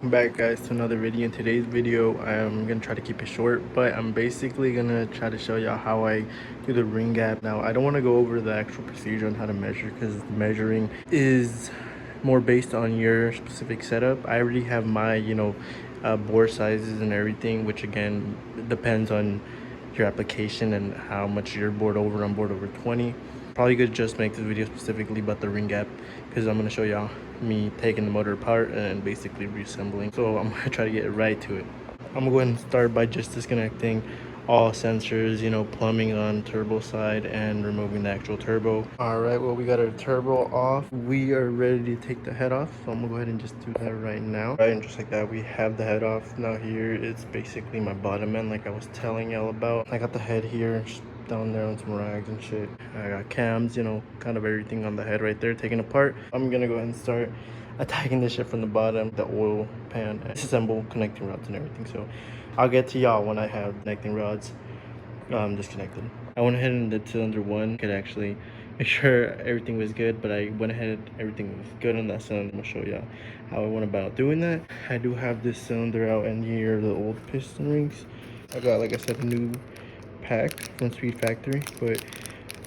Welcome back, guys, to another video. In today's video, I'm gonna try to keep it short, but I'm basically gonna try to show y'all how I do the ring gap. Now, I don't want to go over the actual procedure on how to measure because measuring is more based on your specific setup. I already have my bore sizes and everything, which again depends on your application and how much you're bored over. I'm bored over 20. Probably could just make this video specifically about the ring gap because I'm going to show y'all me taking the motor apart and basically reassembling. So I'm going to try to get right to it. I'm going to go ahead and start by just disconnecting all sensors, plumbing on turbo side and removing the actual turbo. All right, well, we got our turbo off. We are ready to take the head off, so I'm gonna go ahead and just do that right now. Right, and just like that, we have the head off. Now here it's basically my bottom end, like I was telling y'all about. I got the head here, just down there on some rags and shit. I got cams, kind of everything on the head right there taken apart. I'm gonna go ahead and start attacking this shit from the bottom, the oil pan, and disassemble connecting rods and everything. So I'll get to y'all when I have connecting rods disconnected. I went ahead and did cylinder one, could actually make sure everything was good, but I went ahead, everything was good on that cylinder. I'm gonna show y'all how I went about doing that. I do have this cylinder out in here, the old piston rings. I got, like I said, a new pack from Speed Factory, but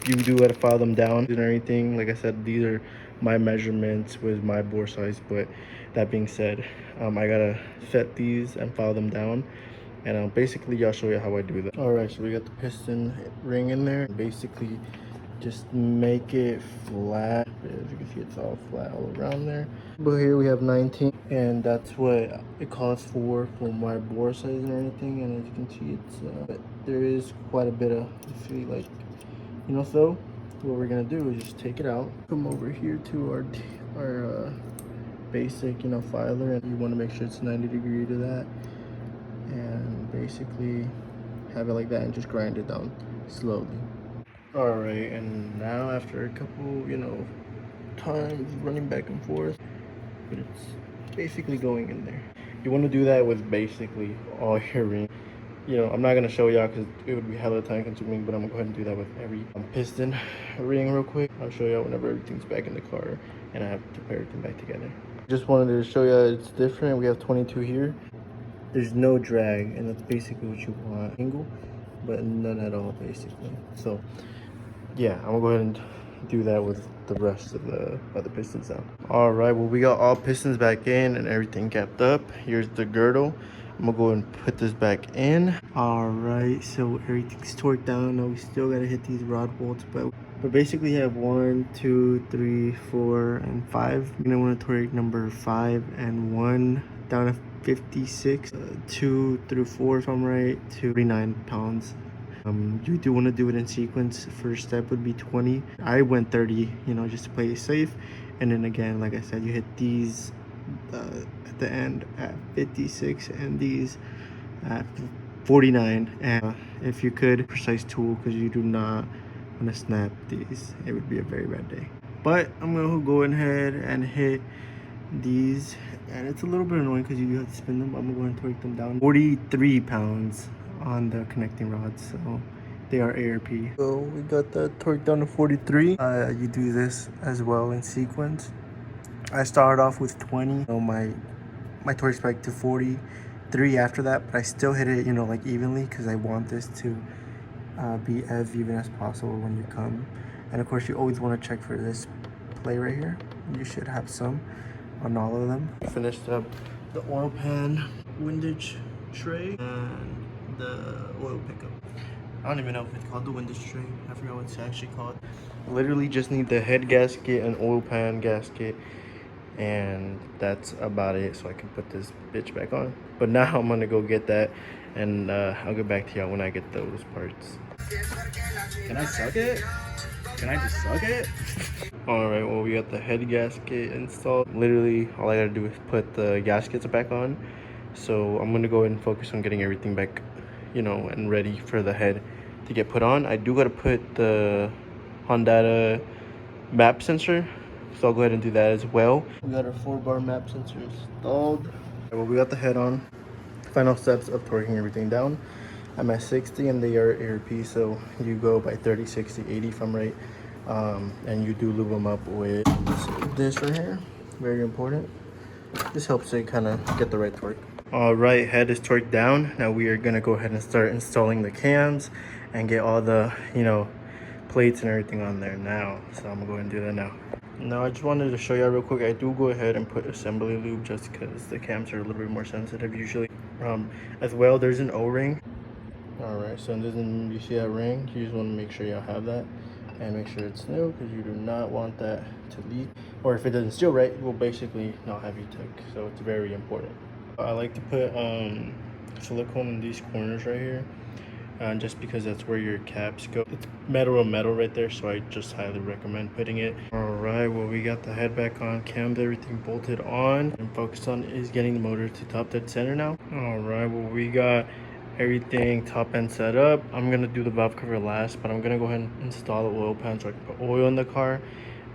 you do gotta file them down and everything. Like I said, these are my measurements with my bore size, but that being said, I gotta set these and file them down, and basically I'll show you how I do that. All right, so we got the piston ring in there. Basically just make it flat. As you can see, it's all flat all around there. But here we have 19, and that's what it calls for my bore size and everything. And as you can see, it's there is quite a bit of, so what we're gonna do is just take it out, come over here to our basic filer, and you want to make sure it's 90 degree to that, and basically have it like that and just grind it down slowly. All right, and now after a couple times running back and forth, but it's basically going in there. You want to do that with basically all your rings. I'm not going to show y'all because it would be hella time consuming, but I'm going to go ahead and do that with every piston ring real quick. I'll show y'all whenever everything's back in the car and I have to put everything back together. Just wanted to show y'all it's different. We have 22 here. There's no drag, and that's basically what you want. Angle, but none at all, basically. So yeah, I'm gonna go ahead and do that with the rest of the other pistons now. All right, well, we got all pistons back in and everything capped up. Here's the girdle. I'm gonna go ahead and put this back in. All right, so everything's torqued down. Now we still gotta hit these rod bolts, but basically have 1, 2, 3, 4, and 5. You're gonna want to torque number 5 and 1 down to 56, 2 through 4 if I'm right, to 39 pounds. You do want to do it in sequence. First step would be 20. I went 30, just to play it safe. And then again, like I said, you hit these at the end at 56 and these at 49. And if you could, precise tool, because you do not want to snap these. It would be a very bad day. But I'm going to go ahead and hit these, and it's a little bit annoying because you do have to spin them. I'm going to torque them down. 43 pounds on the connecting rods, so they are ARP. So we got that torque down to 43. You do this as well in sequence. I started off with 20. My torque spiked to 43 after that, but I still hit it, evenly, because I want this to be as even as possible when you come. And of course, you always want to check for this play right here. You should have some on all of them. Finished up the oil pan windage tray and the oil pickup. I don't even know if it's called the windage tray. I forgot what it's actually called. Literally just need the head gasket and oil pan gasket, and that's about it, so I can put this bitch back on. But now I'm gonna go get that, and I'll get back to y'all when I get those parts. Can I suck it? Can I just suck it? All right, well, we got the head gasket installed. Literally all I gotta do is put the gaskets back on. So I'm gonna go ahead and focus on getting everything back, and ready for the head to get put on. I do gotta put the Honda map sensor, so I'll go ahead and do that as well. We got our 4-bar map sensor installed. Well, we got the head on. Final steps of torquing everything down. I'm at 60 and they are ARP, so you go by 30, 60, 80 if I'm right. And you do lube them up with this right here, very important. This helps it kind of get the right torque. All right, head is torqued down. Now we are gonna go ahead and start installing the cams and get all the, you know, plates and everything on there now. So I'm gonna go ahead and do that now. Now I just wanted to show you real quick. I do go ahead and put assembly lube just because the cams are a little bit more sensitive usually. As well, there's an O-ring. All right, so you see that ring? You just want to make sure y'all have that and make sure it's new because you do not want that to leak. Or if it doesn't seal right, it will basically not have you tick. So it's very important. I like to put silicone in these corners right here. Just because that's where your caps go. It's metal on metal right there, so I just highly recommend putting it. All right, well, we got the head back on, cams, everything bolted on, and focused on is getting the motor to top dead center now. All right, well, we got everything top end set up. I'm gonna do the valve cover last, but I'm gonna go ahead and install the oil pan so I can put oil in the car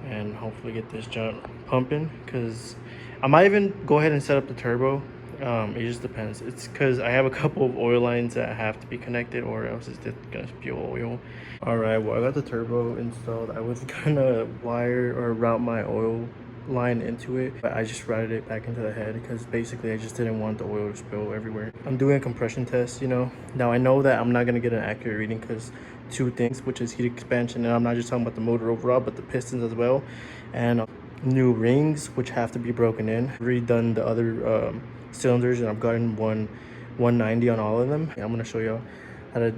and hopefully get this junk pumping, because I might even go ahead and set up the turbo. It just depends. It's because I have a couple of oil lines that have to be connected or else it's just gonna spew oil. All right, well, I got the turbo installed. I was gonna wire or route my oil line into it, but I just routed it back into the head because basically I just didn't want the oil to spill everywhere. I'm doing a compression test, you know. Now I know that I'm not gonna get an accurate reading because two things, which is heat expansion, and I'm not just talking about the motor overall, but the pistons as well, and new rings which have to be broken in. Redone the other cylinders, and I've gotten 190 on all of them. I'm gonna show you how to,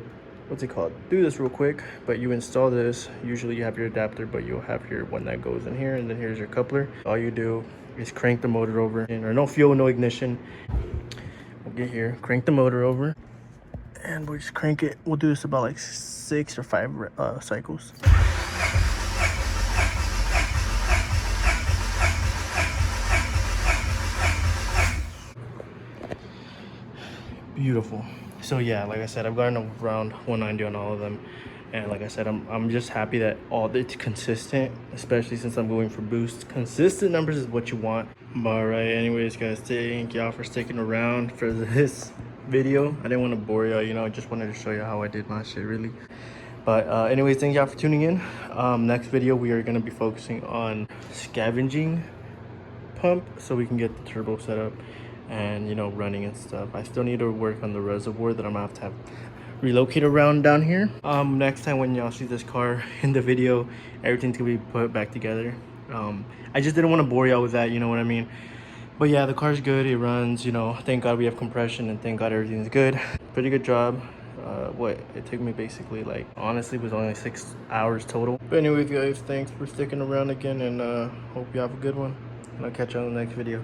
what's it called, do this real quick. But you install this, usually you have your adapter, but you'll have your one that goes in here, and then here's your coupler. All you do is crank the motor over, or no fuel, no ignition. We'll get here, crank the motor over, and we'll just crank it. We'll do this about like 6 or 5 cycles. Beautiful. So yeah, like I said, I've gotten around 190 on all of them, and like I said, I'm just happy that all it's consistent, especially since I'm going for boost. Consistent numbers is what you want. All right, anyways guys, thank y'all for sticking around for this video. I didn't want to bore y'all, you know, I just wanted to show you how I did my shit really. But anyways, thank y'all for tuning in. Next video we are going to be focusing on scavenging pump so we can get the turbo set up and, you know, running and stuff. I still need to work on the reservoir that I'm gonna have to relocate around down here. Next time when y'all see this car in the video, everything's gonna be put back together. I just didn't want to bore y'all with that, you know what I mean? But yeah, the car's good, it runs, you know, thank God we have compression, and thank God everything's good. Pretty good job. It took me basically, like, honestly, it was only 6 hours total. But anyways guys, thanks for sticking around again, and hope you have a good one, and I'll catch you on the next video.